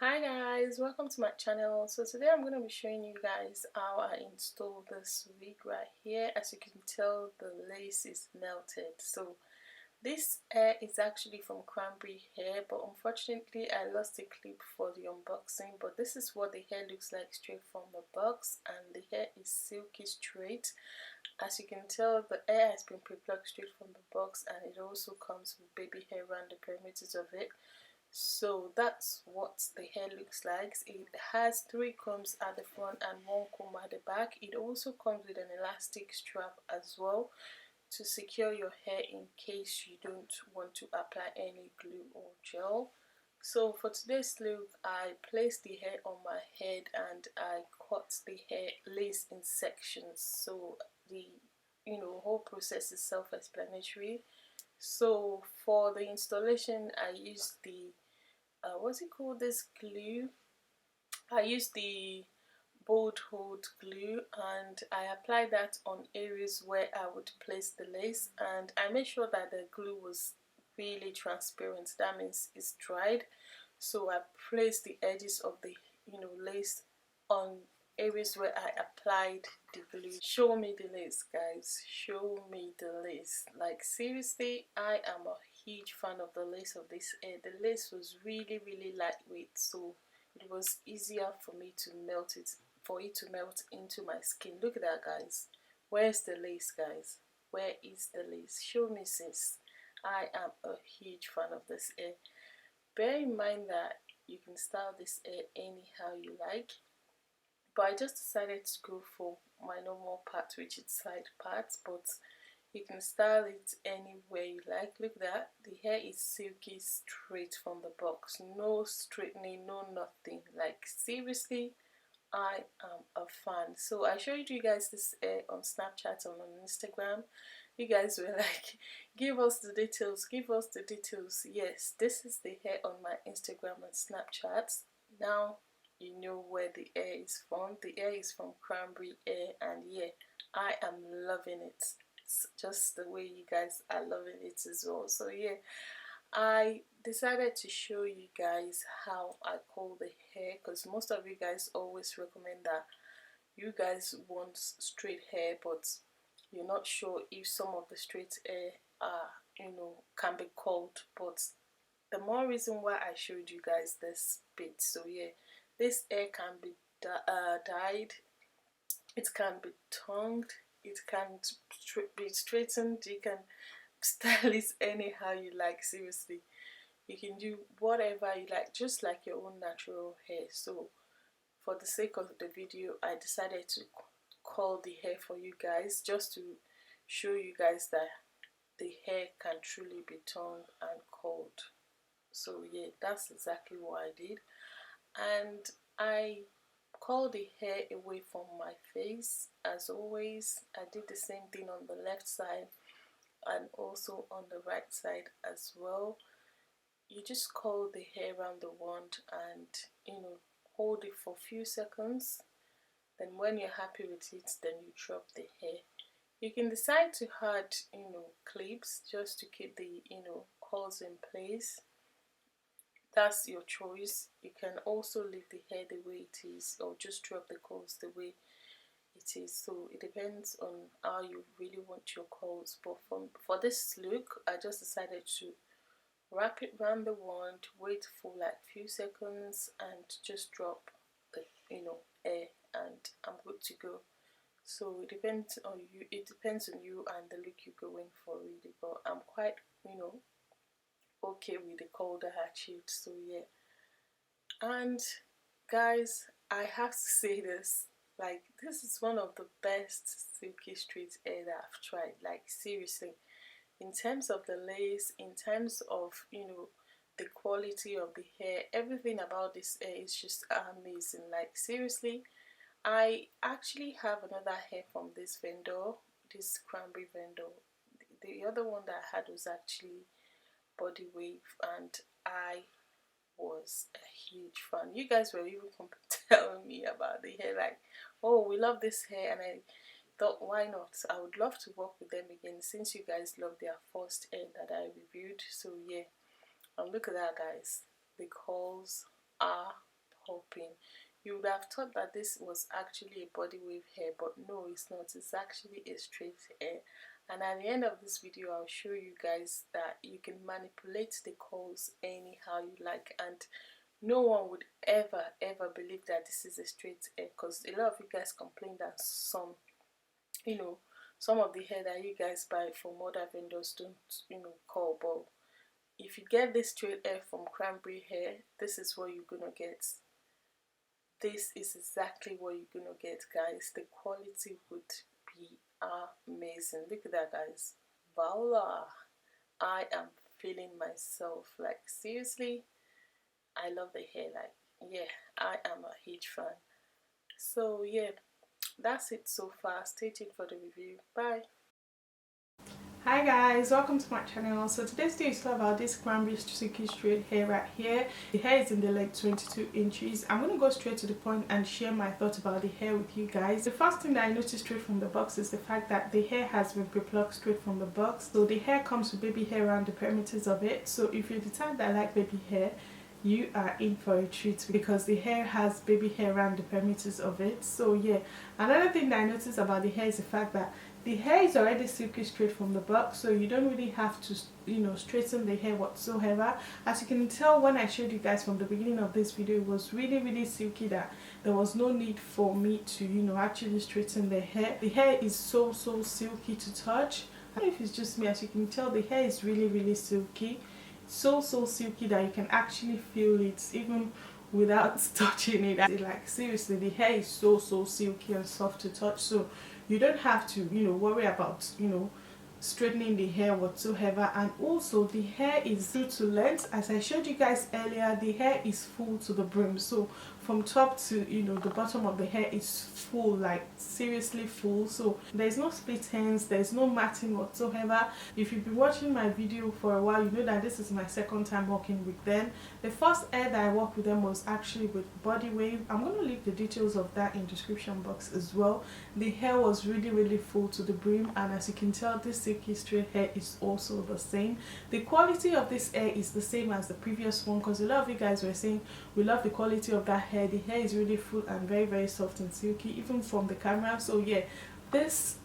Hi guys, welcome to my channel. So today I'm going to be showing you guys how I installed this wig right here. As you can tell, the lace is melted. So this hair is actually from Cranberry hair, but unfortunately I lost a clip for the unboxing. But this is what the hair looks like straight from the box, and the hair is silky straight. As you can tell, the hair has been pre-plucked straight from the box, and it also comes with baby hair around the perimeters of it. So that's what the hair looks like. It has 3 combs at the front and 1 comb at the back. It also comes with an elastic strap as well to secure your hair in case you don't want to apply any glue or gel. So for today's look, I placed the hair on my head and I cut the hair lace in sections. So the whole process is self-explanatory. So for the installation, I used the what's it called, this glue. I used the bold hold glue and I applied that on areas where I would place the lace, and I made sure that the glue was really transparent. That means it's dried. So I placed the edges of the lace on areas where I applied the glue. Show me the lace, guys. Show me the lace. Like seriously, I am a huge fan of the lace of this hair. The lace was really lightweight, so it was easier for me to melt it, for it to melt into my skin. Look at that, guys. Where's the lace, guys? Where is the lace? Show me, sis. I am a huge fan of this hair. Bear in mind that you can style this hair anyhow you like, but I just decided to go for my normal part, which is side part, but you can style it anywhere you like. Look at that. The hair is silky straight from the box. No straightening, no nothing. Like seriously, I am a fan. So I showed you guys this hair on Snapchat and on Instagram. You guys were like, give us the details, give us the details. Yes, this is the hair on my Instagram and Snapchat. Now you know where the hair is from. The hair is from Cranberry hair, and yeah, I am loving it. It's just the way you guys are loving it as well. So yeah, I decided to show you guys how I curl the hair, because most of you guys always recommend that you guys want straight hair, but you're not sure if some of the straight hair are can be curled. But the more reason why I showed you guys this bit. So yeah, this hair can be dyed, it can be tongued, it can be straightened, you can style it anyhow you like. Seriously, you can do whatever you like, just like your own natural hair. So for the sake of the video, I decided to curl the hair for you guys, just to show you guys that the hair can truly be toned and curled. So yeah, that's exactly what I did. And I curled the hair away from my face. As always, I did the same thing on the left side and also on the right side as well. You just curl the hair around the wand and hold it for a few seconds. Then when you're happy with it, then you drop the hair. You can decide to add clips just to keep the curls in place. That's your choice. You can also leave the hair the way it is, or just drop the curls the way it is. So it depends on how you really want your curls. But for this look, I just decided to wrap it around the wand, wait for like few seconds, and just drop the hair, and I'm good to go. So it depends on you. It depends on you and the look you're going for, really. But I'm quite okay with the color I achieved. So yeah. And guys, I have to say this, like this is one of the best silky straight hair that I've tried. Like seriously, in terms of the lace, in terms of the quality of the hair, everything about this hair is just amazing. Like seriously, I actually have another hair from this vendor, this Cranberry vendor. The other one that I had was actually body wave, and I was a huge fan. You guys were even telling me about the hair, like, oh, we love this hair, and I thought, why not? I would love to work with them again, since you guys love their first hair that I reviewed. So yeah, and look at that, guys. The curls are popping. You would have thought that this was actually a body wave hair, but no, it's not. It's actually a straight hair. And at the end of this video, I'll show you guys that you can manipulate the curls anyhow you like, and no one would ever believe that this is a straight hair, because a lot of you guys complain that some some of the hair that you guys buy from other vendors don't curl. But if you get this straight hair from Cranberry Hair, this is what you're gonna get. This is exactly what you're gonna get, guys. The quality would be amazing. Look at that, guys. Voila! I am feeling myself. Like, seriously, I love the hair. Like, yeah, I am a huge fan. So yeah, that's it so far. Stay tuned for the review. Bye. Hi guys, welcome to my channel. So today's video is all about this Cranberry Silky straight hair right here. The hair is in the length 22 inches. I'm going to go straight to the point and share my thoughts about the hair with you guys. The first thing that I noticed straight from the box is the fact that the hair has been pre-plucked straight from the box. So the hair comes with baby hair around the perimeters of it. So if you're the type that like baby hair, you are in for a treat, because the hair has baby hair around the perimeters of it. So yeah, another thing that I noticed about the hair is the fact that the hair is already silky straight from the box, so you don't really have to straighten the hair whatsoever. As you can tell, when I showed you guys from the beginning of this video, it was really silky that there was no need for me to actually straighten the hair. The hair is so silky to touch. I don't know if it's just me. As you can tell, the hair is really silky, so silky that you can actually feel it even without touching it. Like, seriously, the hair is so silky and soft to touch, so you don't have to worry about straightening the hair whatsoever. And also, the hair is true to length. As I showed you guys earlier, the hair is full to the brim, so from top to the bottom of the hair is full, like seriously full. So there's no split ends, there's no matting whatsoever. If you've been watching my video for a while, you know that this is my second time working with them. The first hair that I worked with them was actually with Body Wave. I'm going to leave the details of that in the description box as well. The hair was really full to the brim, and as you can tell, this silky straight hair is also the same. The quality of this hair is the same as the previous one, because a lot of you guys were saying we love the quality of that hair. The hair is really full and very soft and silky, even from the camera. So yeah, this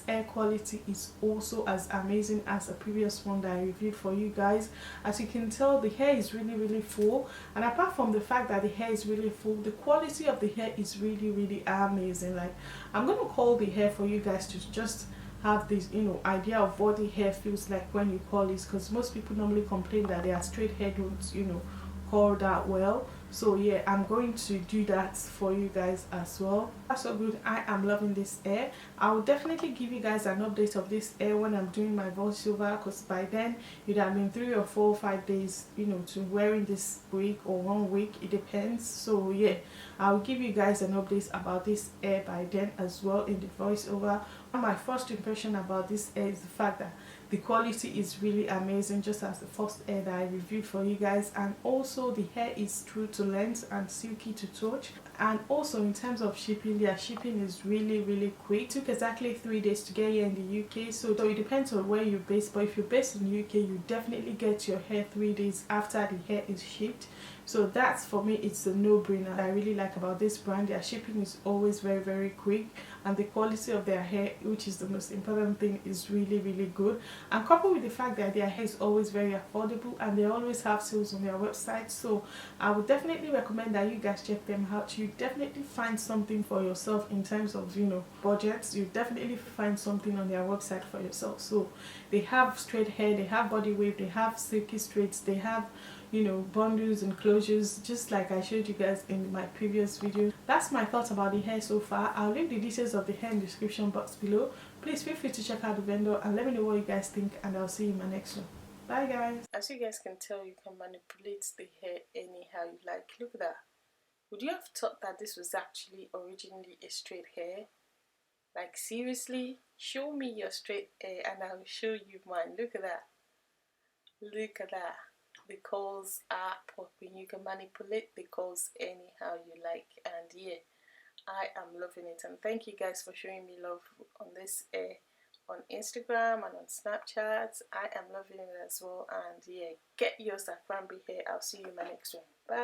hair quality is also as amazing as the previous one that I reviewed for you guys. As you can tell, the hair is really full, and apart from the fact that the hair is really full, the quality of the hair is really amazing. Like, I'm gonna curl the hair for you guys to just have this idea of what the hair feels like when you curl it, because most people normally complain that their straight hair don't curl that well. So yeah, I'm going to do that for you guys as well. That's so good. I am loving this hair. I will definitely give you guys an update of this hair when I'm doing my voiceover, because by then it would have been 3 or 4 or 5 days to wearing this week or 1 week, it depends. So yeah, I'll give you guys an update about this hair by then as well in the voiceover. My first impression about this hair is the fact that the quality is really amazing, just as the first hair that I reviewed for you guys. And also, the hair is true to length and silky to touch. And also, in terms of shipping, their shipping is really quick. It took exactly 3 days to get here in the UK. So it depends on where you're based, but if you're based in the UK, you definitely get your hair 3 days after the hair is shipped. So that's, for me, it's a no-brainer. I really like about this brand, their shipping is always very quick, and the quality of their hair, which is the most important thing, is really good. And coupled with the fact that their hair is always very affordable, and they always have sales on their website. So I would definitely recommend that you guys check them out. You definitely find something for yourself in terms of budgets. You definitely find something on their website for yourself. So they have straight hair, they have body wave, they have silky straights, they have bundles and closures, just like I showed you guys in my previous video. That's my thoughts about the hair so far. I'll leave the details of the hair in the description box below. Please feel free to check out the vendor and let me know what you guys think, and I'll see you in my next one. Bye guys. As you guys can tell, you can manipulate the hair anyhow you like. Look at that. Would you have thought that this was actually originally a straight hair? Like, seriously, show me your straight hair and I'll show you mine. Look at that. Look at that. The curls are popping. You can manipulate the curls anyhow you like, and yeah, I am loving it. And thank you guys for showing me love on this hair on Instagram and on Snapchat. I am loving it as well, and yeah, get yours at Cranberry Hair. I'll see you in my next one. Bye.